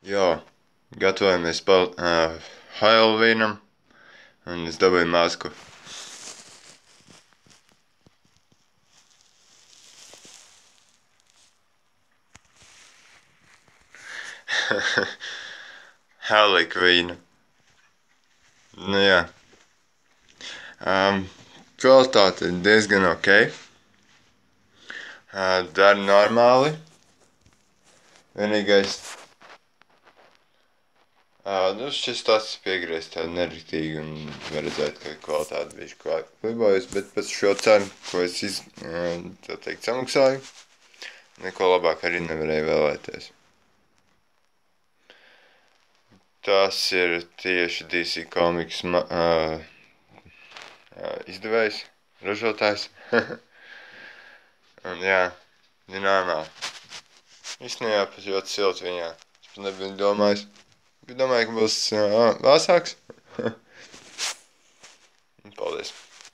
Jā, gatavojamies Halloweenam, un es dabūju masku. Halloween. Nu jā. Kvalitāte ir diezgan ok. Dara normāli. Vienīgais. Šis tas piegriezt tādu neriktīgi un var redzēt, ka kvalitāte bija klibojas, bet pēc šo cenu, ko es samaksāju, neko labāk arī nevarēju vēlēties. Tas ir tieši DC Comics izdevējs, ražotājs. Un jā, ir normāli. Īstenībā pat ļoti silti viņā. Es pat nebiju domājis. Domāju, ka būs vēsāks.